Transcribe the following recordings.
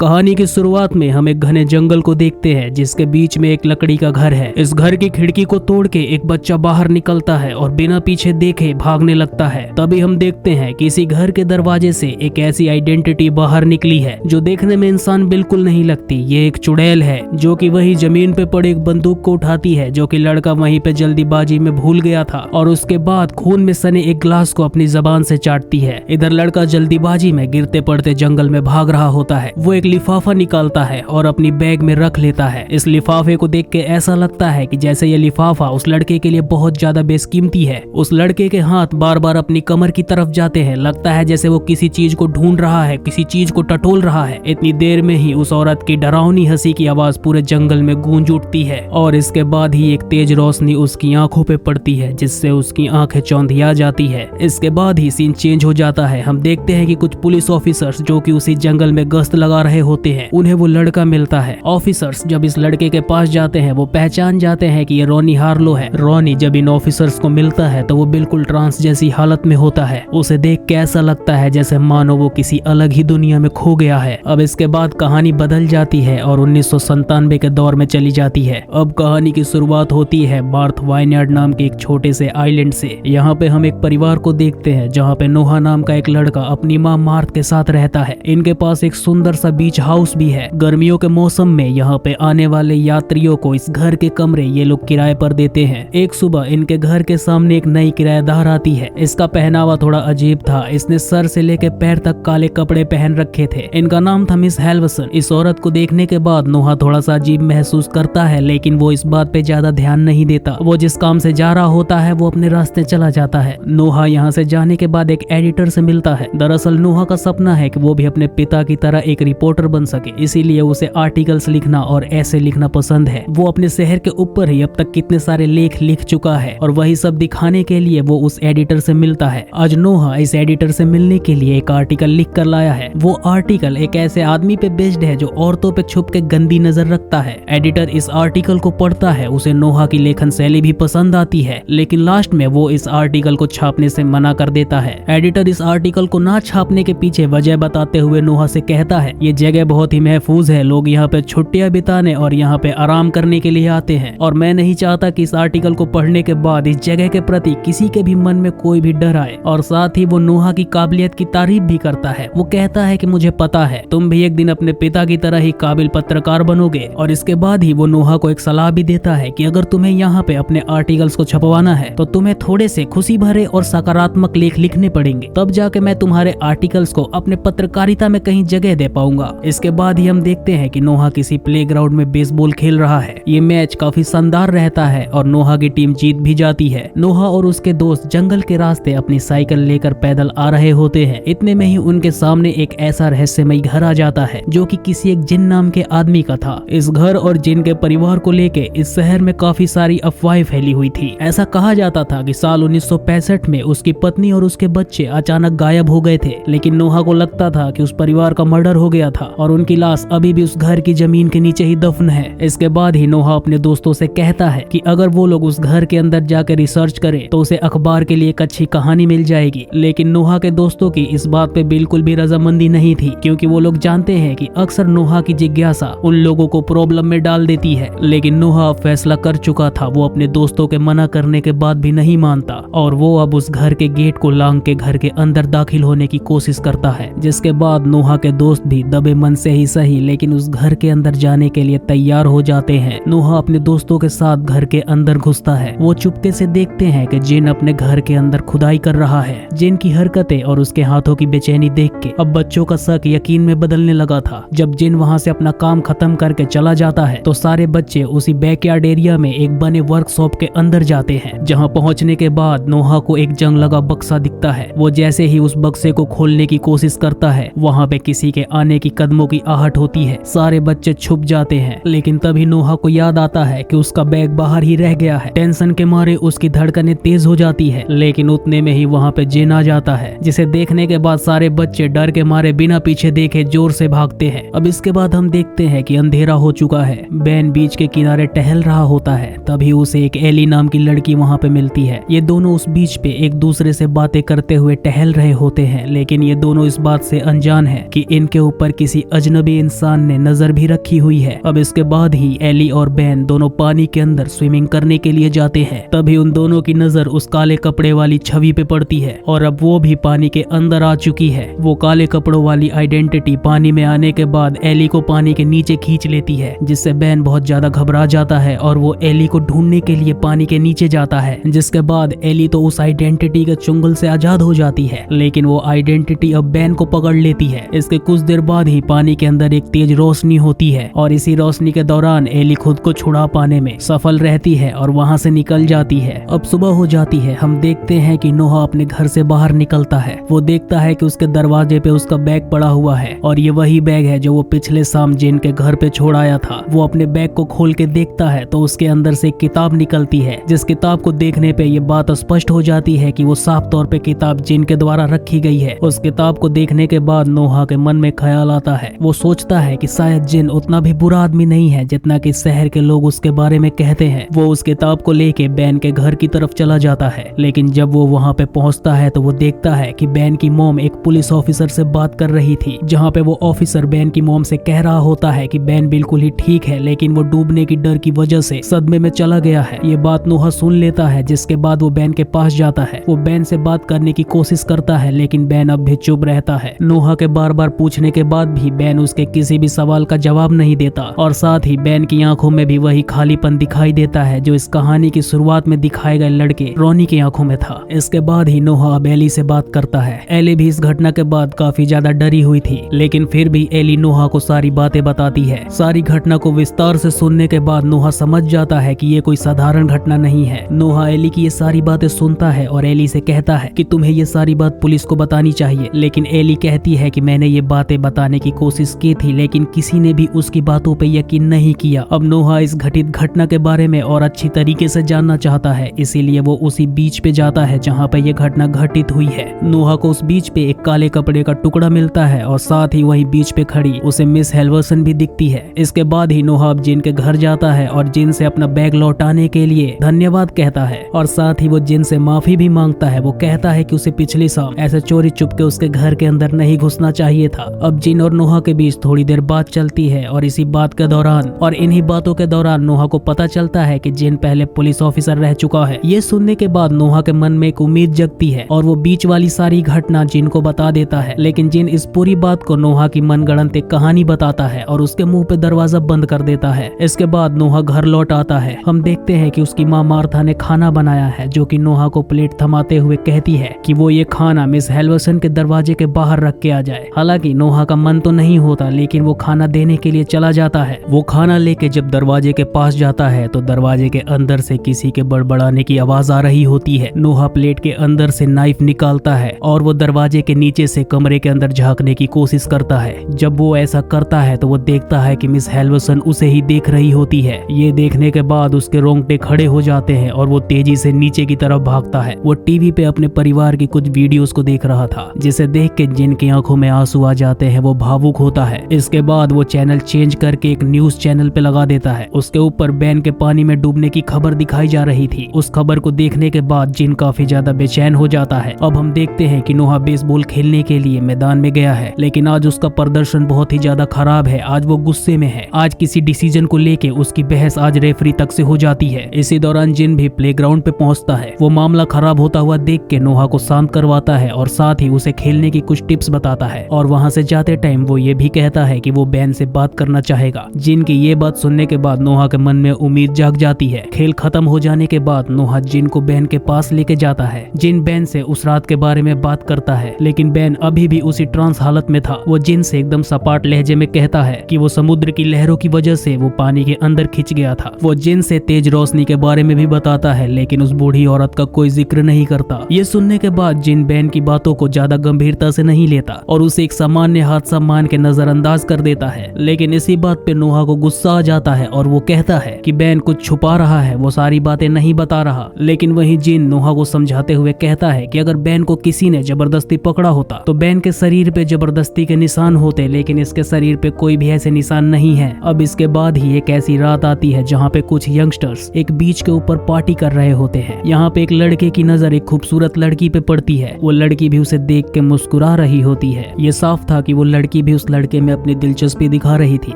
कहानी की शुरुआत में हम एक घने जंगल को देखते हैं जिसके बीच में एक लकड़ी का घर है। इस घर की खिड़की को तोड़ के एक बच्चा बाहर निकलता है और बिना पीछे देखे भागने लगता है। तभी हम देखते हैं कि इसी घर के दरवाजे से एक ऐसी आइडेंटिटी बाहर निकली है जो देखने में इंसान बिल्कुल नहीं लगती। ये एक चुड़ैल है जो कि वही जमीन पे पड़े एक बंदूक को उठाती है जो कि लड़का वहीं पे जल्दीबाजी में भूल गया था और उसके बाद खून में सने एक ग्लास को अपनी जबान से चाटती है। इधर लड़का जल्दीबाजी में गिरते पड़ते जंगल में भाग रहा होता है। वो एक लिफाफा निकालता है और अपनी बैग में रख लेता है। इस लिफाफे को देख के ऐसा लगता है कि जैसे ये लिफाफा उस लड़के के लिए बहुत ज्यादा बेशकीमती है। उस लड़के के हाथ बार बार अपनी कमर की तरफ जाते हैं। लगता है जैसे वो किसी चीज को ढूंढ रहा है, किसी चीज को टटोल रहा है। इतनी देर में ही उस औरत की डरावनी हंसी की आवाज पूरे जंगल में गूंज उठती है और इसके बाद ही एक तेज रोशनी उसकी आंखों पे पड़ती है जिससे उसकी आंखें चौंधिया जाती है। इसके बाद ही सीन चेंज हो जाता है। हम देखते हैं कि कुछ पुलिस ऑफिसर्स जो कि उसी जंगल में गश्त लगा रहे होते हैं, उन्हें वो लड़का मिलता है। ऑफिसर्स जब इस लड़के के पास जाते हैं वो पहचान जाते हैं कि ये रॉनी हार्लो है। रॉनी जब इन ऑफिसर्स को मिलता है तो वो बिल्कुल ट्रांस जैसी हालत में होता है। उसे देख के ऐसा लगता है जैसे मानो वो किसी अलग ही दुनिया में खो गया है। अब इसके बाद कहानी बदल जाती है और 1997 के दौर में चली जाती है। अब कहानी की शुरुआत होती है मार्थ वाइनयार्ड नाम के एक छोटे से आइलैंड से। यहाँ पे हम एक परिवार को देखते हैं जहाँ पे नोहा नाम का एक लड़का अपनी माँ मार्थ के साथ रहता है। इनके पास एक सुंदर सा बीच हाउस भी है। गर्मियों के मौसम में यहाँ पे आने वाले यात्रियों को इस घर के कमरे ये लोग किराए पर देते हैं। एक सुबह इनके घर के सामने एक नई किराएदार आती है। इसका पहनावा थोड़ा अजीब था। इसने सर से लेके पैर तक काले कपड़े पहन रखे थे। इनका नाम था मिस हेल्वसन। इस औरत को देखने के बाद नोहा थोड़ा सा अजीब महसूस करता है लेकिन वो इस बात पे ज्यादा ध्यान नहीं देता। वो जिस काम से जा रहा होता है वो अपने रास्ते चला जाता है। नोहा यहाँ से जाने के बाद एक एडिटर से मिलता है। दरअसल नोहा का सपना है कि वो भी अपने पिता की तरह एक रिपोर्टर बन सके, इसीलिए उसे आर्टिकल्स लिखना और ऐसे लिखना पसंद है। वो अपने शहर के ऊपर ही अब तक कितने सारे लेख लिख चुका है और वही सब दिखाने के लिए वो उस एडिटर से मिलता है। आज नोहा इस एडिटर से मिलने के लिए एक आर्टिकल लिख कर लाया है। वो आर्टिकल एक ऐसे आदमी पे बेस्ड है जो औरतों पे छुप के गंदी नजर रखता है। एडिटर इस आर्टिकल को पढ़ता है। उसे नोहा की लेखन शैली भी पसंद आती है लेकिन लास्ट में वो इस आर्टिकल को छापने से मना कर देता है। एडिटर इस आर्टिकल को ना छापने के पीछे वजह बताते हुए नोहा से कहता है ये जगह बहुत ही महफूज है, लोग यहाँ पे छुट्टियां बिताने और यहाँ पे आराम करने के लिए आते हैं और मैं नहीं चाहता कि इस आर्टिकल को पढ़ने के बाद इस जगह के प्रति किसी के भी मन में कोई भी डर आए। और साथ ही वो नोहा की काबिलियत की तारीफ भी करता है। वो कहता है कि मुझे पता है तुम भी एक दिन अपने पिता की तरह ही काबिल पत्रकार बनोगे। और इसके बाद ही वो नोहा को एक सलाह भी देता है कि अगर तुम्हें यहाँ पे अपने आर्टिकल्स को छपवाना है तो तुम्हें थोड़े से खुशी भरे और सकारात्मक लेख लिखने पड़ेंगे, तब जाके मैं तुम्हारे आर्टिकल्स को अपने पत्रकारिता में कहीं जगह दे पाऊंगा। इसके बाद ही हम देखते हैं कि नोहा किसी प्लेग्राउंड में बेसबॉल खेल रहा है। ये मैच काफी शानदार रहता है और नोहा की टीम जीत भी जाती है। नोहा और उसके दोस्त जंगल के रास्ते अपनी साइकिल लेकर पैदल आ रहे होते हैं। इतने में ही उनके सामने एक ऐसा रहस्यमयी घर आ जाता है जो कि किसी एक जिन नाम के आदमी का था। इस घर और जिन के परिवार को लेके इस शहर में काफी सारी अफवाहें फैली हुई थी। ऐसा कहा जाता था कि साल 1965 में उसकी पत्नी और उसके बच्चे अचानक गायब हो गए थे, लेकिन नोहा को लगता था कि उस परिवार का मर्डर हो गया था और उनकी लाश अभी भी उस घर की जमीन के नीचे ही दफन है। इसके बाद ही नोहा अपने दोस्तों से कहता है कि अगर वो लोग उस घर के अंदर जाकर रिसर्च करें तो उसे अखबार के लिए एक अच्छी कहानी मिल जाएगी। लेकिन नोहा के दोस्तों की इस बात पे बिल्कुल भी रजामंदी नहीं थी क्योंकि वो लोग जानते हैं कि अक्सर नोहा की जिज्ञासा उन लोगों को प्रॉब्लम में डाल देती है। लेकिन नोहा फैसला कर चुका था। वो अपने दोस्तों के मना करने के बाद भी नहीं मानता और वो अब उस घर के गेट को लांग के घर के अंदर दाखिल होने की कोशिश करता है। जिसके बाद नोहा के दोस्त भी दबे मन से ही सही लेकिन उस घर के अंदर जाने के लिए तैयार हो जाते हैं। नोहा अपने दोस्तों के साथ घर के अंदर घुसता है। वो चुपके से देखते हैं कि जिन अपने घर के अंदर खुदाई कर रहा है। जिन की हरकतें और उसके हाथों की बेचैनी देख के अब बच्चों का शक यकीन में बदलने लगा था। जब जिन वहाँ से अपना काम खत्म करके चला जाता है तो सारे बच्चे उसी बैकयार्ड एरिया में एक बने वर्कशॉप के अंदर जाते हैं। जहाँ पहुँचने के बाद नोहा को एक जंग लगा बक्सा दिखता है। वो जैसे ही उस बक्से को खोलने की कोशिश करता है वहाँ पे किसी के आने की कदमों की आहट होती है। सारे बच्चे छुप जाते हैं लेकिन तभी नोहा को याद आता है कि उसका बैग बाहर ही रह गया है। टेंशन के मारे उसकी धड़कनें तेज हो जाती है लेकिन उतने में ही वहाँ पे जिन आ जाता है जिसे देखने के बाद सारे बच्चे डर के मारे बिना पीछे देखे जोर से भागते हैं। अब इसके बाद हम देखते हैं कि अंधेरा हो चुका है। बेन बीच के किनारे टहल रहा होता है। तभी उसे एक एली नाम की लड़की वहाँ पे मिलती है। ये दोनों उस बीच पे एक दूसरे से बातें करते हुए टहल रहे होते हैं लेकिन ये दोनों इस बात से अनजान है कि इनके ऊपर किसी किसी अजनबी इंसान ने नजर भी रखी हुई है। अब इसके बाद ही एली और बेन दोनों पानी के अंदर स्विमिंग करने के लिए जाते हैं। तभी उन दोनों की नजर उस काले कपड़े वाली छवि पे पड़ती है और अब वो भी पानी के अंदर आ चुकी है। वो काले कपड़ों वाली आइडेंटिटी पानी में आने के बाद एली को पानी के नीचे खींच लेती है, जिससे बेन बहुत ज्यादा घबरा जाता है और वो एली को ढूंढने के लिए पानी के नीचे जाता है। जिसके बाद एली तो उस आइडेंटिटी के चुंगल से आजाद हो जाती है, लेकिन वो आइडेंटिटी अब बेन को पकड़ लेती है। इसके कुछ देर बाद ही पानी के अंदर एक तेज रोशनी होती है और इसी रोशनी के दौरान एली खुद को छुड़ा पाने में सफल रहती है और वहां से निकल जाती है। अब सुबह हो जाती है। हम देखते हैं कि नोहा अपने घर से बाहर निकलता है। वो देखता है कि उसके दरवाजे पे उसका बैग पड़ा हुआ है और ये वही बैग है जो वो पिछले शाम जिन के घर पे छोड़ आया था। वो अपने बैग को खोल के देखता है तो उसके अंदर से एक किताब निकलती है, जिस किताब को देखने पे ये बात स्पष्ट हो जाती है कि वो साफ तौर पे किताब जिन के द्वारा रखी गई है। उस किताब को देखने के बाद नोहा के मन में ख्याल आता है। वो सोचता है कि शायद जिन उतना भी बुरा आदमी नहीं है जितना कि शहर के लोग उसके बारे में कहते हैं। वो उस किताब को लेके बेन के घर की तरफ चला जाता है, लेकिन जब वो वहाँ पे पहुँचता है तो वो देखता है कि बेन की मॉम एक पुलिस ऑफिसर से बात कर रही थी, जहाँ पे वो ऑफिसर बेन की मॉम से कह रहा होता है कि बेन बिल्कुल ही ठीक है, लेकिन वो डूबने की डर की वजह से सदमे में चला गया है। ये बात नोहा सुन लेता है, जिसके बाद वो बेन के पास जाता है। वो बेन से बात करने की कोशिश करता है, लेकिन बेन अब भी चुप रहता है। नोहा के बार बार पूछने के बाद भी बेन उसके किसी भी सवाल का जवाब नहीं देता और साथ ही बेन की आंखों में भी वही खालीपन दिखाई देता है जो इस कहानी की शुरुआत में दिखाए गए लड़के रॉनी की आंखों में था। इसके बाद ही नोहा अब एली से बात करता है। एली भी इस घटना के बाद काफी ज्यादा डरी हुई थी, लेकिन फिर भी एली नोहा को सारी बातें बताती है। सारी घटना को विस्तार से सुनने के बाद नोहा समझ जाता है कि ये कोई साधारण घटना नहीं है। नोहा एली की ये सारी बातें सुनता है और एली से कहता है कि तुम्हें ये सारी बात पुलिस को बतानी चाहिए, लेकिन एली कहती है कि मैंने ये बातें बताने की कोशिश की थी, लेकिन किसी ने भी उसकी बातों पे यकीन नहीं किया। अब नोहा इस घटित घटना के बारे में और अच्छी तरीके से जानना चाहता है, इसीलिए वो उसी बीच पे जाता है जहाँ पे ये घटना घटित हुई है। नोहा को उस बीच पे एक काले कपड़े का टुकड़ा मिलता है और साथ ही वही बीच पे खड़ी उसे मिस हेल्वर्सन भी दिखती है। इसके बाद ही नोहा अब जिन के घर जाता है और जिन से अपना बैग लौटाने के लिए धन्यवाद कहता है और साथ ही वो जिन से माफी भी मांगता है। वो कहता है कि उसे पिछली शाम ऐसे चोरी चुपके उसके घर के अंदर नहीं घुसना चाहिए था। अब जिन और नोहा के बीच थोड़ी देर बात चलती है और इसी बात के दौरान और इन्हीं बातों के दौरान नोहा को पता चलता है कि जिन पहले पुलिस ऑफिसर रह चुका है। ये सुनने के बाद नोहा के मन में एक उम्मीद जगती है और वो बीच वाली सारी घटना जिन को बता देता है, लेकिन जिन इस पूरी बात को नोहा की मनगढ़ंत एक कहानी बताता है और उसके मुंह पे दरवाजा बंद कर देता है। इसके बाद नोहा घर लौट आता है। हम देखते हैं कि उसकी माँ मार्था ने खाना बनाया है, जो कि नोहा को प्लेट थमाते हुए कहती है कि वो ये खाना मिस हेल्वर्सन के दरवाजे के बाहर रख के आ जाए। हालांकि नोहा का मन तो नहीं होता, लेकिन वो खाना देने के लिए चला जाता है। वो खाना लेके जब दरवाजे के पास जाता है तो दरवाजे के अंदर से किसी के बड़बड़ाने की आवाज आ रही होती है। नोहा प्लेट के अंदर से नाइफ निकालता है और वो दरवाजे के नीचे से कमरे के अंदर झांकने की कोशिश करता है। जब वो ऐसा करता है तो वो देखता है कि मिस हेल्वर्सन उसे ही देख रही होती है। ये देखने के बाद उसके रोंगटे खड़े हो जाते हैं और वो तेजी से नीचे की तरफ भागता है। वो टीवी पे अपने परिवार की कुछ वीडियोस को देख रहा था, जिसे देख के जिनकी आंखों में आंसू आ जाते हैं। वो भावुक होता है। इसके बाद वो चैनल चेंज करके एक न्यूज चैनल पे लगा देता है। उसके ऊपर बेन के पानी में डूबने की खबर दिखाई जा रही थी। उस खबर को देखने के बाद जिन काफी ज्यादा बेचैन हो जाता है। अब हम देखते हैं कि नोहा बेसबॉल खेलने के लिए मैदान में गया है, लेकिन आज उसका प्रदर्शन बहुत ही ज्यादा खराब है। आज वो गुस्से में है। आज किसी डिसीजन को लेके उसकी बहस आज रेफरी तक से हो जाती है। इसी दौरान जिन भी प्लेग्राउंड पे पहुंचता है। वो मामला खराब होता हुआ देख के नोहा को शांत करवाता है और साथ ही उसे खेलने की कुछ टिप्स बताता है और वहां से जाते टाइम वो ये भी कहता है कि वो बेन से बात करना चाहेगा। जिन की ये बात सुनने के बाद नोहा के मन में उम्मीद जाग जाती है। खेल खत्म हो जाने के बाद नोहा जिन को बेन के पास लेके जाता है। जिन बेन से उस रात के बारे में बात करता है, लेकिन बेन अभी भी उसी ट्रांस हालत में था। वो जिन से एकदम सपाट लहजे में कहता है कि वो समुद्र की लहरों की वजह से वो पानी के अंदर खिंच गया था। वो जिन से तेज रोशनी के बारे में भी बताता है, लेकिन उस बूढ़ी औरत का कोई जिक्र नहीं करता। ये सुनने के बाद जिन बेन की बातों को ज्यादा गंभीरता से नहीं लेता और उसे एक सामान्य हादसा मान के नजरअंदाज कर देता है। लेकिन इसी बात पे नोहा को गुस्सा आ जाता है और वो कहता है कि बेन कुछ छुपा रहा है, वो सारी बातें नहीं बता रहा। लेकिन वही जिन नोहा को समझाते हुए कहता है कि अगर बेन को किसी ने जबरदस्ती पकड़ा होता तो बेन के शरीर पे जबरदस्ती के निशान होते, लेकिन इसके शरीर पे कोई भी ऐसे निशान नहीं है। अब इसके बाद ही एक ऐसी रात आती है जहाँ पे कुछ यंगस्टर्स एक बीच के ऊपर पार्टी कर रहे होते हैं। यहाँ पे एक लड़के की नजर एक खूबसूरत लड़की पे पड़ती है। वो लड़की भी उसे देख के मुस्कुरा रही होती है। ये साफ था कि वो लड़की लड़की भी उस लड़के में अपनी दिलचस्पी दिखा रही थी,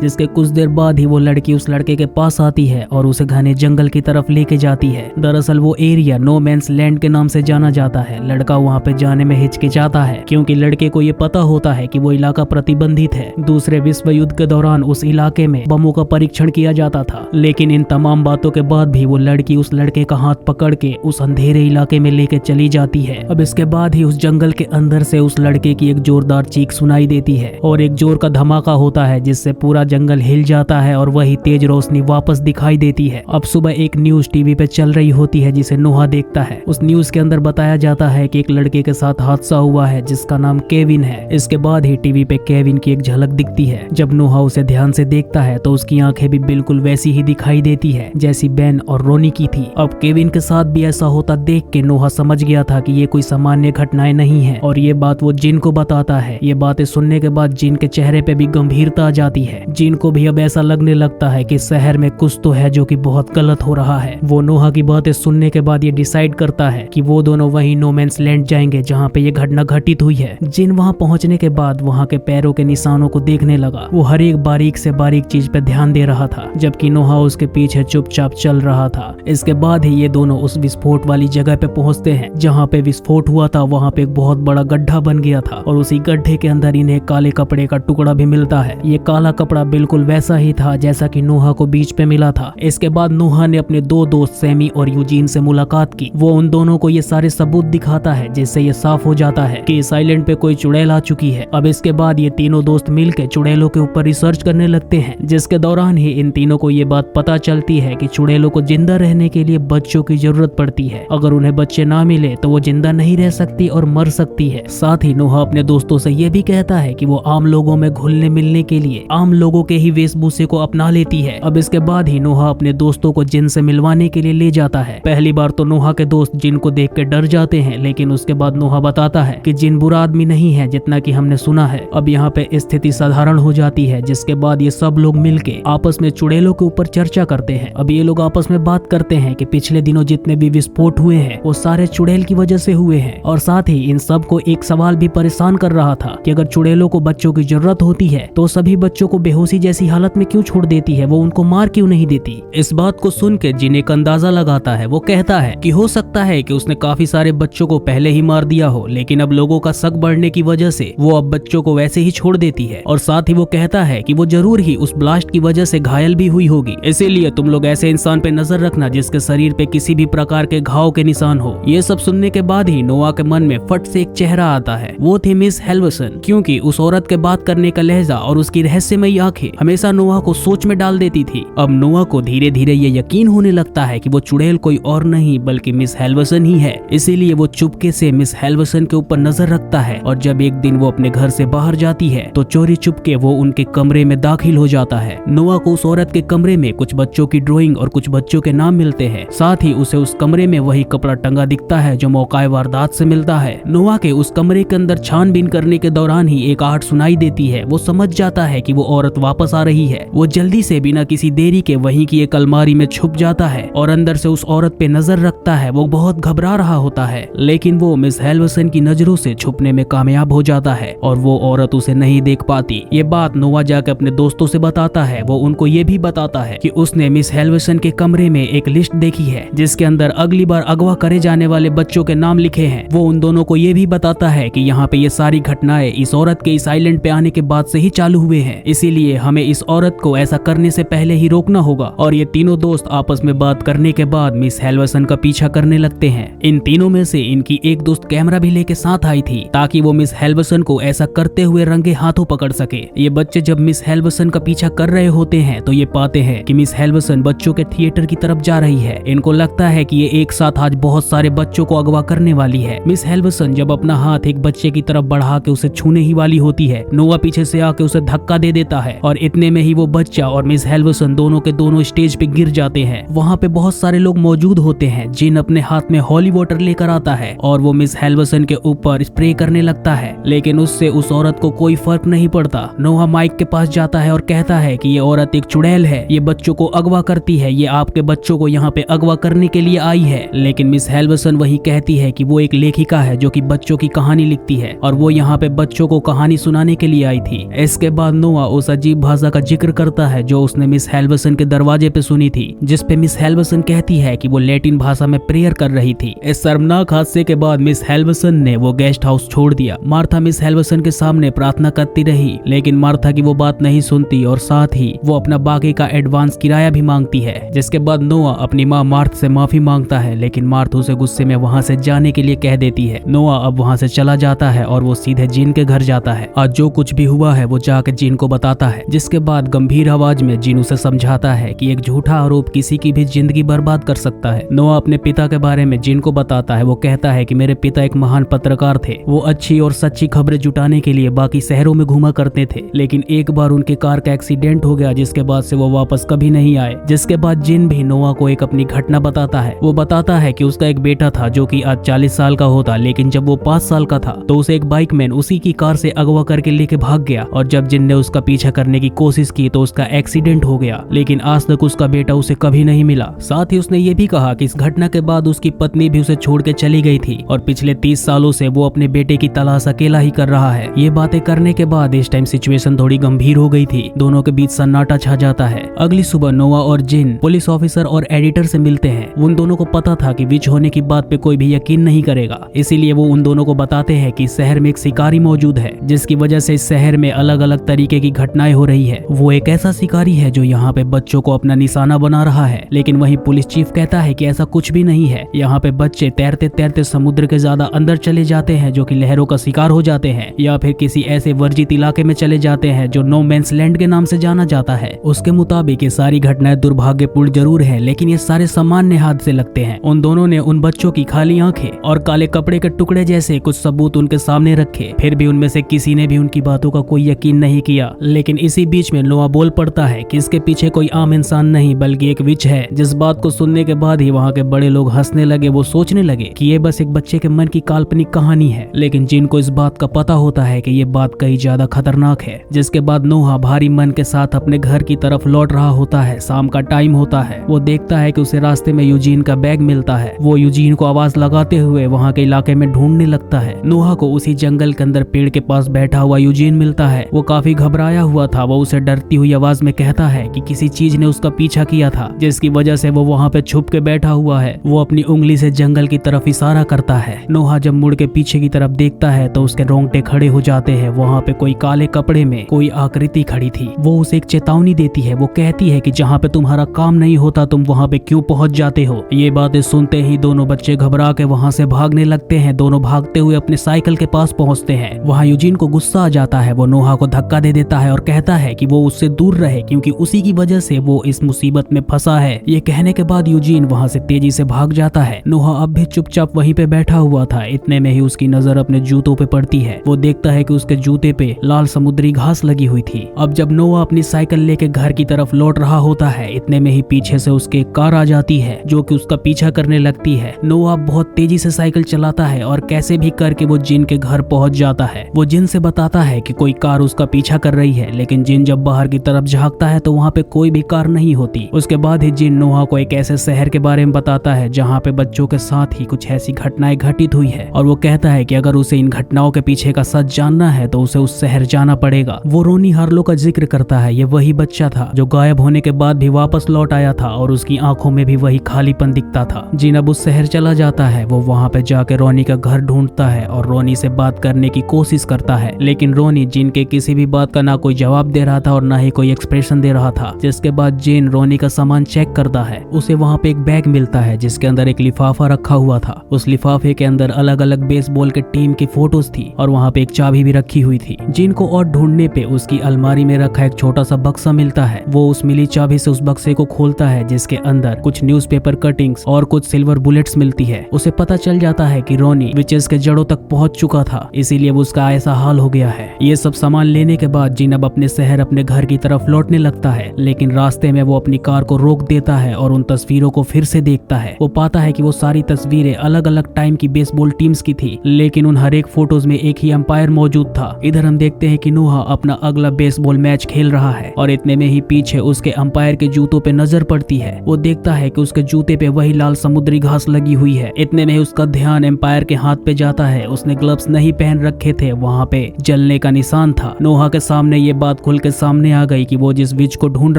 जिसके कुछ देर बाद ही वो लड़की उस लड़के के पास आती है और उसे घने जंगल की तरफ लेके जाती है। दरअसल वो एरिया नो मैंस लैंड के नाम से जाना जाता है। लड़का वहाँ पे जाने में हिचकिचाता है क्योंकि लड़के को ये पता होता है कि वो इलाका प्रतिबंधित है। दूसरे विश्व युद्ध के दौरान उस इलाके में बमों का परीक्षण किया जाता था, लेकिन इन तमाम बातों के बाद भी वो लड़की उस लड़के का हाथ पकड़ के उस अंधेरे इलाके में लेके चली जाती है। अब इसके बाद ही उस जंगल के अंदर से उस लड़के की एक जोरदार चीख सुनाई देती है और एक जोर का धमाका होता है, जिससे पूरा जंगल हिल जाता है और वही तेज रोशनी वापस दिखाई देती है। अब सुबह एक न्यूज टीवी पे चल रही होती है जिसे नोहा देखता है। उस न्यूज के अंदर बताया जाता है कि एक लड़के के साथ हादसा हुआ है जिसका नाम केविन है। इसके बाद ही टीवी पे केविन की एक झलक दिखती है। जब नोहा उसे ध्यान से देखता है तो उसकी आंखें भी बिल्कुल वैसी ही दिखाई देती है जैसी बेन और रोनी की थी। अब केविन के साथ भी ऐसा होता देख के नोहा समझ गया था कि ये कोई सामान्य घटनाएं नहीं है और ये बात वो जिन को बताता है। ये बातें सुनने के बाद जिन के चेहरे पे भी गंभीरता आ जाती है। जिन को भी अब ऐसा लगने लगता है कि शहर में कुछ तो है जो कि बहुत गलत हो रहा है। वो नोहा की बातें सुनने के बाद ये डिसाइड करता है कि वो दोनों वही नो मैंस लैंड जाएंगे जहाँ पे ये घटना घटित हुई है। जिन वहाँ पहुँचने के बाद वहाँ के पैरों के निशानों को देखने लगा। वो हर एक बारीक से बारीक चीज पे ध्यान दे रहा था, जबकि नोहा उसके पीछे चुपचाप चल रहा था। इसके बाद ही ये दोनों उस विस्फोट वाली जगह पे पहुंचते हैं जहाँ पे विस्फोट हुआ था। वहाँ पे एक बहुत बड़ा गड्ढा बन गया था और उसी गड्ढे के अंदर इन्हें काले कपड़े का टुकड़ा भी मिलता है। ये काला कपड़ा बिल्कुल वैसा ही था जैसा कि नोहा को बीच पे मिला था। इसके बाद नोहा ने अपने दो दोस्त सैमी और यूजीन से मुलाकात की। वो उन दोनों को ये सारे सबूत दिखाता है जिससे ये साफ हो जाता है कि इस आइलैंड पे कोई चुड़ैल आ चुकी है। अब इसके बाद ये तीनों दोस्त मिलकर चुड़ैलों के ऊपर रिसर्च करने लगते हैं, जिसके दौरान ही इन तीनों को ये बात पता चलती है कि चुड़ैलों को जिंदा रहने के लिए बच्चों की जरूरत पड़ती है। अगर उन्हें बच्चे ना मिले तो वो जिंदा नहीं रह सकती और मर सकती है। साथ ही नोहा अपने दोस्तों से ये भी कहता है कि वो आम लोगों में घुलने मिलने के लिए आम लोगों के ही वेशभूषे को अपना लेती है। अब इसके बाद ही नोहा अपने दोस्तों को जिन से मिलवाने के लिए ले जाता है। पहली बार तो नोहा के दोस्त जिन को देख के डर जाते हैं, लेकिन उसके बाद नोहा बताता है कि जिन बुरा आदमी नहीं है जितना कि हमने सुना है। अब यहाँ पे स्थिति साधारण हो जाती है, जिसके बाद ये सब लोग मिलके आपस में चुड़ैलों के ऊपर चर्चा करते हैं। अब ये लोग आपस में बात करते हैं कि पिछले दिनों जितने भी विस्फोट हुए हैं वो सारे चुड़ैल की वजह से हुए हैं, और साथ ही इन सब को एक सवाल भी परेशान कर रहा था कि अगर चुड़ैलों को बच्चों की जरूरत होती है तो सभी बच्चों को बेहोशी जैसी हालत में क्यों छोड़ देती है, वो उनको मार क्यों नहीं देती। इस बात को सुन के जिन एक अंदाजा लगाता है। वो कहता है कि हो सकता है कि उसने काफी सारे बच्चों को पहले ही मार दिया हो, लेकिन अब लोगों का शक बढ़ने की वजह से वो अब बच्चों को वैसे ही छोड़ देती है। और साथ ही वो कहता है कि वो जरूर ही उस ब्लास्ट की वजह से घायल भी हुई होगी, इसीलिए तुम लोग ऐसे इंसान पे नजर रखना जिसके शरीर पे किसी भी प्रकार के घाव के निशान हो। ये सब सुनने के बाद ही नोआ के मन में फट से एक चेहरा आता है। वो थी मिस हेल्वसन, क्योंकि उस औरत के बात करने का लहजा और उसकी रहस्यमयी आंखें हमेशा नोआ को सोच में डाल देती थी। अब नोआ को धीरे धीरे ये यकीन होने लगता है कि वो चुड़ैल कोई और नहीं बल्कि मिस हेल्वसन ही है। इसीलिए वो चुपके से मिस हेल्वसन के ऊपर नजर रखता है, और जब एक दिन वो अपने घर से बाहर जाती है तो चोरी चुपके वो उनके कमरे में दाखिल हो जाता है। नोआ को उस औरत के कमरे में कुछ बच्चों की ड्राइंग और कुछ बच्चों के नाम मिलते हैं। साथ ही उसे उस कमरे में वही कपड़ा टंगा दिखता है जो मौकाए वारदात से मिलता है। नोआ के उस कमरे के अंदर छानबीन करने के दौरान ही एक आहट सुनाई देती है। वो समझ जाता है कि वो औरत वापस आ रही है। वो जल्दी से बिना किसी देरी के वहीं की एक अलमारी में छुप जाता है और अंदर से उस औरत पे नजर रखता है। वो बहुत घबरा रहा होता है, लेकिन वो मिस हेल्वसन की नजरों से छुपने में कामयाब हो जाता है और वो औरत उसे नहीं देख पाती। ये बात नोआ जाकर अपने दोस्तों से बताता है। वो उनको ये भी बताता है कि उसने मिस हेल्वसन के कमरे में एक लिस्ट देखी है जिसके अंदर अगली बार अगवा करे जाने वाले बच्चों के नाम लिखे हैं। वो उन दोनों को ये भी बताता है कि यहाँ पे ये सारी घटनाएं इस औरत के इस आइलैंड पे आने के बाद से ही चालू हुए हैं, इसीलिए हमें इस औरत को ऐसा करने से पहले ही रोकना होगा। और ये तीनों दोस्त आपस में बात करने के बाद मिस हेल्वसन का पीछा करने लगते हैं। इन तीनों में से इनकी एक दोस्त कैमरा भी लेके साथ आई थी ताकि वो मिस हेल्वसन को ऐसा करते हुए रंगे हाथों पकड़ सके। ये बच्चे जब मिस हेल्वसन का पीछा कर रहे होते हैं तो ये पाते हैं कि मिस हेल्वसन बच्चों के थिएटर की तरफ जा रही है। इनको लगता है कि ये एक साथ आज बहुत सारे बच्चों को अगवा करने वाली है। मिस हेल्वसन जब अपना हाथ एक बच्चे की तरफ बढ़ा के उसे छूने ही वाली होती है, नोआ पीछे से आके उसे धक्का दे देता है और इतने में ही वो बच्चा और मिस हेल्वसन दोनों के दोनों स्टेज पे गिर जाते हैं। वहाँ पे बहुत सारे लोग मौजूद होते हैं। जिन अपने हाथ में हॉली वाटर लेकर आता है और वो मिस हेल्वसन के ऊपर स्प्रे करने लगता है, लेकिन उससे उस औरत को कोई फर्क नहीं पड़ता। नोआ माइक के पास जाता है और कहता है कि ये औरत एक चुड़ैल है, ये बच्चों को अगवा करती है, ये आपके बच्चों को यहाँ पे अगवा करने के लिए आई है। लेकिन मिस हेल्वसन वही कहती है कि वो एक लेखिका है जो कि बच्चों की कहानी लिखती है और वो यहाँ पे बच्चों को कहानी सुनाने जुटाने के लिए आई थी। इसके बाद नोआ उस अजीब भाषा का जिक्र करता है जो उसने मिस हेल्वर्सन के दरवाजे पे सुनी थी, जिसपे मिस हेल्वर्सन कहती है कि वो लैटिन भाषा में प्रेयर कर रही थी। इस शर्मनाक हादसे के बाद मिस हेल्वर्सन ने वो गेस्ट हाउस छोड़ दिया। मार्था मिस हेल्वर्सन के सामने प्रार्थना करती रही, लेकिन मार्था की वो बात नहीं सुनती और साथ ही वो अपना बाकी का एडवांस किराया भी मांगती है। जिसके बाद नोआ अपनी माँ मार्थ से माफी मांगता है, लेकिन मार्थ उसे गुस्से में वहाँ से जाने के लिए कह देती है। नोआ अब वहाँ से चला जाता है और वो सीधे जीन के घर जाता है। आज जो कुछ भी हुआ है वो जाकर जीन को बताता है, जिसके बाद गंभीर आवाज में जीन उसे समझाता है कि एक झूठा आरोप किसी की भी जिंदगी बर्बाद कर सकता है। नोआ अपने पिता के बारे में जीन को बताता है। वो कहता है कि मेरे पिता एक महान पत्रकार थे। वो अच्छी और सच्ची खबरें जुटाने के लिए बाकी शहरों में घूमा करते थे, लेकिन एक बार उनकी कार का एक्सीडेंट हो गया, जिसके बाद से वो वापस कभी नहीं आए। जिसके बाद जिन भी नोआ को एक अपनी घटना बताता है। वो बताता है कि उसका एक बेटा था जो कि आज 40 साल का होता, लेकिन जब वो 5 साल का था तो उसे एक बाइकमैन उसी की कार से अगवा करके लेके भाग गया, और जब जिन ने उसका पीछा करने की कोशिश की तो उसका एक्सीडेंट हो गया, लेकिन आज तक उसका बेटा उसे कभी नहीं मिला। साथ ही उसने ये भी कहा कि इस घटना के बाद उसकी पत्नी भी उसे छोड़ के चली गई थी और पिछले 30 सालों से वो अपने बेटे की तलाश अकेला ही कर रहा है। ये बातें करने के बाद इस टाइम सिचुएशन थोड़ी गंभीर हो गई थी। दोनों के बीच सन्नाटा छा जाता है। अगली सुबह नोआ और जिन पुलिस ऑफिसर और एडिटर से मिलते हैं। उन दोनों को पता था कि विच होने की बात पे कोई भी यकीन नहीं करेगा, इसीलिए वो उन दोनों को बताते हैं कि शहर में एक शिकारी मौजूद है, जिसकी वजह से इस शहर में अलग अलग तरीके की घटनाएं हो रही है। वो एक ऐसा शिकारी है जो यहाँ पे बच्चों को अपना निशाना बना रहा है, लेकिन वही पुलिस चीफ कहता है कि ऐसा कुछ भी नहीं है। यहाँ पे बच्चे तैरते तैरते समुद्र के ज्यादा अंदर चले जाते हैं जो कि लहरों का शिकार हो जाते हैं, या फिर किसी ऐसे वर्जित इलाके में चले जाते हैं जो नो मैंस लैंड के नाम से जाना जाता है। उसके मुताबिक ये सारी घटनाएं दुर्भाग्यपूर्ण जरूर है, लेकिन ये सारे सामान्य हादसे लगते हैं। उन दोनों ने उन बच्चों की खाली आंखें और काले कपड़े के टुकड़े जैसे कुछ सबूत उनके सामने रखे, फिर भी उनमें से किसी ने भी उनकी बातों का कोई यकीन नहीं किया। लेकिन इसी बीच में नोआ बोल पड़ता है कि इसके पीछे कोई आम इंसान नहीं बल्कि एक विच है। जिस बात को सुनने के बाद ही वहाँ के बड़े लोग हंसने लगे। वो सोचने लगे कि ये बस एक बच्चे के मन की काल्पनिक कहानी है, लेकिन जिनको इस बात का पता होता है कि ये बात कहीं ज्यादा खतरनाक है। जिसके बाद नोआ भारी मन के साथ अपने घर की तरफ लौट रहा होता है। शाम का टाइम होता है। वो देखता है कि उसे रास्ते में यूजीन का बैग मिलता है। वो यूजीन को आवाज लगाते हुए वहाँ के इलाके में ढूंढने लगता है। नोआ को उसी जंगल के अंदर पेड़ के पास बैठा हुआ यूजीन मिलता है। वो काफी घबराया हुआ था। वो उसे डरती हुई आवाज में कहता है कि किसी चीज ने उसका पीछा किया था, जिसकी वजह से वो वहाँ पे छुप के बैठा हुआ है। वो अपनी उंगली से जंगल की तरफ इशारा करता है। नोआ जब मुड़ के पीछे की तरफ देखता है तो उसके रोंगटे खड़े हो जाते हैं। वहाँ पे कोई काले कपड़े में कोई आकृति खड़ी थी। वो उसे एक चेतावनी देती है। वो कहती है कि जहाँ पे तुम्हारा काम नहीं होता तुम वहाँ पे क्यों पहुँच जाते हो। ये बातें सुनते ही दोनों बच्चे घबरा के वहाँ से भागने लगते हैं। दोनों भागते हुए अपने साइकिल के पास पहुँचते हैं। वहाँ यूजीन को गुस्सा आ जाता है। वो नोआ को धक्का दे देता है और कहता है कि वो उससे दूर रहे, क्योंकि उसी की वजह से वो इस मुसीबत में फंसा है। ये कहने के बाद यूजीन वहाँ से तेजी से भाग जाता है। नोआ अब भी चुपचाप वहीं पे बैठा हुआ था। इतने में ही उसकी नजर अपने जूतों पे पड़ती है। वो देखता है कि उसके जूते पे लाल समुद्री घास लगी हुई थी। अब जब नोआ अपनी साइकिल लेके घर की तरफ लौट रहा होता है, इतने में ही पीछे से उसके कार आ जाती है जो कि उसका पीछा करने लगती है। नोआ बहुत तेजी से साइकिल चलाता है और कैसे भी करके वो जिन के घर पहुंच जाता है। वो जिन से बताता है कि कोई कार उसका पीछा कर रही है, लेकिन जिन जब बाहर की तरफ झांकता है तो वहाँ पे कोई भी कार नहीं होती। उसके बाद ही जिन नोआ को एक ऐसे शहर के बारे में बताता है जहाँ पे बच्चों के साथ ही कुछ ऐसी घटनाएं घटित हुई है, और वो कहता है कि अगर उसे इन घटनाओं के पीछे का सच जानना है तो उसे उस शहर जाना पड़ेगा। वो रोनी हार्लो का जिक्र करता है। ये वही बच्चा था जो गायब होने के बाद भी वापस लौट आया था और उसकी आंखों में भी वही खालीपन दिखता था। जिन अब उस शहर चला जाता है। वो वहाँ पे जाके रोनी का घर ढूंढता है और रोनी से बात करने की कोशिश करता है, लेकिन रोनी जिन के किसी भी बात का ना कोई जवाब दे रहा था और ना ही कोई एक्सप्रेशन दे रहा था। जिसके बाद जिन रोनी का सामान चेक करता है। उसे वहाँ पे एक बैग मिलता है जिसके अंदर एक लिफाफा रखा हुआ था। उस लिफाफे के अंदर अलग अलग बेसबॉल के टीम की फोटोज थी और वहाँ पे एक चाबी भी रखी हुई थी। जिन को और ढूंढने पे उसकी अलमारी में रखा एक छोटा सा बक्सा मिलता है। वो उस मिली चाबी से उस बक्से को खोलता है जिसके अंदर कुछ न्यूज़पेपर कटिंग्स और कुछ सिल्वर बुलेट्स मिलती है। उसे पता चल जाता है कि रोनी विचेस के जड़ों तक पहुंच चुका था, इसीलिए उसका ऐसा हाल हो गया है। ये सब सामान लेने के बाद जिन अब अपने शहर अपने घर की तरफ लौटने लगता है, लेकिन रास्ते में वो अपनी कार को रोक देता है और उन तस्वीरों को फिर से देखता है। वो पाता है कि वो सारी तस्वीरें अलग अलग टाइम की बेसबॉल टीम्स की थी, लेकिन उन हर एक फोटोज में एक ही अंपायर मौजूद था। इधर हम देखते हैं कि नोआ अपना अगला बेसबॉल मैच खेल रहा है और इतने में ही पीछे उसके अंपायर के जूतों पे नजर पड़ती है। वो देखता है कि उसके जूते पे वही लाल समुद्री घास लगी हुई है। इतने में ही उसका ध्यान एम्पायर के हाथ पे जाता है। उसने ग्लव्स नहीं पहन रखे थे। वहाँ पे जलने का निशान था। नोहा के सामने ये बात खुल के सामने आ गई कि वो जिस विच को ढूंढ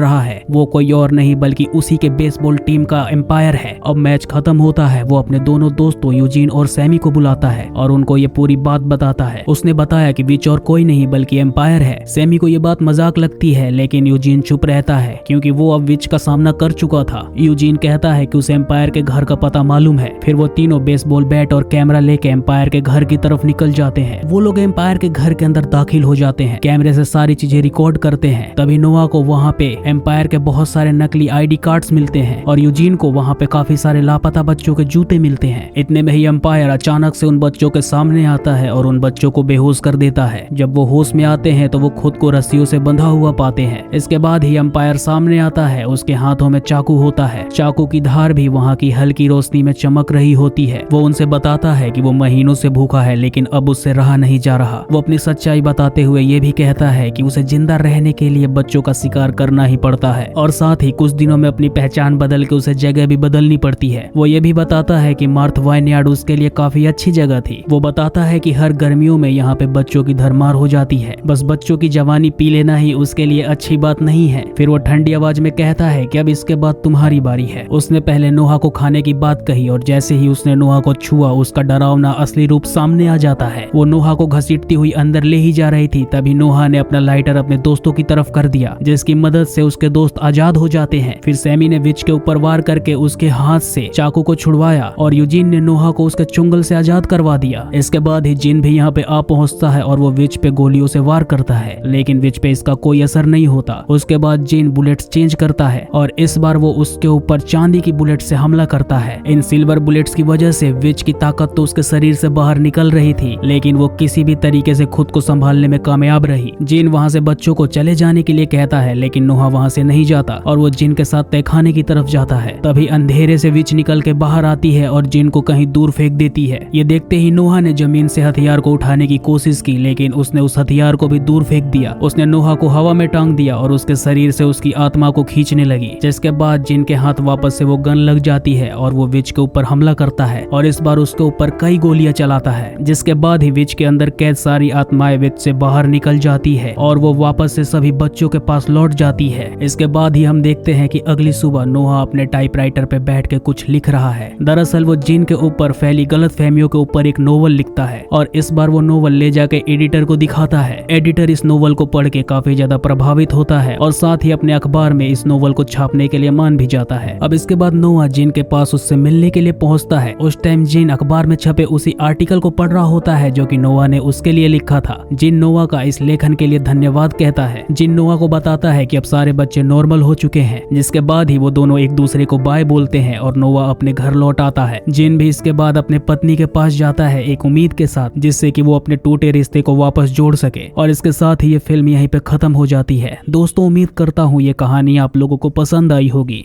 रहा है वो कोई और नहीं बल्कि उसी के बेसबॉल टीम का एम्पायर है। अब मैच खत्म होता है। वो अपने दोनों दोस्तों यूजीन और सैमी को बुलाता है और उनको ये पूरी बात बताता है। उसने बताया कि विच और कोई नहीं बल्कि एम्पायर है। सैमी को ये बात मजाक लगती है लेकिन यूजीन चुप रहता है क्योंकि वो अब विच का सामना कर चुका था। यूजीन कहता है कि उसे एम्पायर के घर का पता मालूम है। फिर वो तीनों बेसबॉल बैट और कैमरा लेके एम्पायर के घर की तरफ निकल जाते हैं। वो लोग एम्पायर के घर के अंदर दाखिल हो जाते हैं, कैमरे से सारी चीजें रिकॉर्ड करते हैं। तभी नोआ को वहाँ पे एम्पायर के बहुत सारे नकली आईडी कार्ड्स मिलते हैं और यूजीन को वहाँ पे काफी सारे लापता बच्चों के जूते मिलते हैं। इतने में ही एम्पायर अचानक से उन बच्चों के सामने आता है और उन बच्चों को बेहोश कर देता है। जब वो होश में आते हैं तो वो खुद को रस्सियों से बंधा हुआ पाते हैं। इसके बाद ही एम्पायर सामने आता है। उसके हाथों में चाकू होता है। चाकू की धार भी वहाँ की हल्की रोशनी में चमक रही होती है। वो उनसे बताता है कि वो महीनों से भूखा है लेकिन अब उससे रहा नहीं जा रहा। वो अपनी सच्चाई बताते हुए ये भी कहता है कि उसे जिंदा रहने के लिए बच्चों का शिकार करना ही पड़ता है और साथ ही कुछ दिनों में अपनी पहचान बदल के उसे जगह भी बदलनी पड़ती है। वो ये भी बताता है कि मार्थ वाइनयार्ड उसके लिए काफी अच्छी जगह थी। वो बताता है कि हर गर्मियों में यहाँ पे बच्चों की धरमार हो जाती है। बस बच्चों की जवानी पी लेना ही उसके लिए अच्छी बात नहीं है। फिर वो ठंडी आवाज में कहता है कि अब इसके बाद तुम्हारी बारी है। उसने पहले नोहा को खाने की बात कही और जैसे ही उसने नोहा को छुआ उसका डरावना असली रूप सामने आ जाता है। वो नोहा को घसीटती हुई अंदर ले ही जा रही थी। तभी नोहा ने अपना लाइटर अपने दोस्तों की तरफ कर दिया जिसकी मदद से उसके दोस्त आजाद हो जाते हैं। फिर सैमी ने विच के ऊपर वार करके उसके हाथ से चाकू को छुड़वाया और यूजीन ने नोहा को उसके चुंगल से आजाद करवा दिया। इसके बाद ही जिन भी यहाँ पे आ पहुंचता है और वो विच पे गोलियों से वार करता है लेकिन विच पे इसका कोई असर नहीं होता। उसके बाद जिन बुलेट्स चेंज करता है और इस बार वो उसके ऊपर चांदी की बुलेट से हमला करता है। इन सिल्वर बुलेट्स की वजह से विच की ताकत तो उसके शरीर से बाहर निकल रही थी लेकिन वो किसी भी तरीके से खुद को संभालने में कामयाब रही। जिन वहाँ से बच्चों को चले जाने के लिए कहता है लेकिन नोहा वहाँ से नहीं जाता और वो जिन के साथ तहखाने की तरफ जाता है। तभी अंधेरे से विच निकल के बाहर आती है और जिन को कहीं दूर फेंक देती है। ये देखते ही नोहा ने जमीन से हथियार को उठाने की कोशिश की लेकिन उसने उस हथियार को भी दूर फेंक दिया। उसने नोहा को हवा में टांग दिया और उसके शरीर से उसकी आत्मा को खींचने लगी जिसके बाद जिन के हाथ वापस से वो गन लग जाती है और वो विच के ऊपर हमला करता है और इस बार उसके ऊपर कई गोलियां चलाता है जिसके बाद ही विच के अंदर कैद सारी आत्माएं विच से बाहर निकल जाती है और वो वापस से सभी बच्चों के पास लौट जाती है। इसके बाद ही हम देखते हैं कि अगली सुबह नोहा अपने टाइपराइटर पे बैठ के कुछ लिख रहा है। दरअसल वो जिन के ऊपर फैली गलतफहमियों के ऊपर एक नोवेल लिखता है और इस बार वो नोवेल ले जाके एडिटर को दिखाता है। एडिटर इस नोवेल को पढ़ के काफी ज्यादा प्रभावित होता है और साथ ही अपने अखबार में इस नोवेल को छापने के लिए मान भी जाता है। अब इसके बाद नोहा जिन के पास उससे मिलने के लिए पहुंचता है। उस टाइम जिन अखबार में छपे उसी आर्टिकल को पढ़ रहा होता है जो कि नोहा ने उसके लिए लिखा था। जिन नोहा का इस लेखन के लिए धन्यवाद कहता है। जिन नोहा को बताता है कि अब सारे बच्चे नॉर्मल हो चुके हैं जिसके बाद ही वो दोनों एक दूसरे को बाय बोलते हैं और नोहा अपने घर लौट आता है। जिन भी इसके बाद अपने पत्नी के पास जाता है एक उम्मीद के साथ जिससे कि वो अपने टूटे रिश्ते को वापस जोड़ सके और इसके साथ ही ये फिल्म यहीं पे खत्म हो जाती है। दोस्तों उम्मीद करता हूँ ये कहानी आप लोगों को पसंद आई होगी।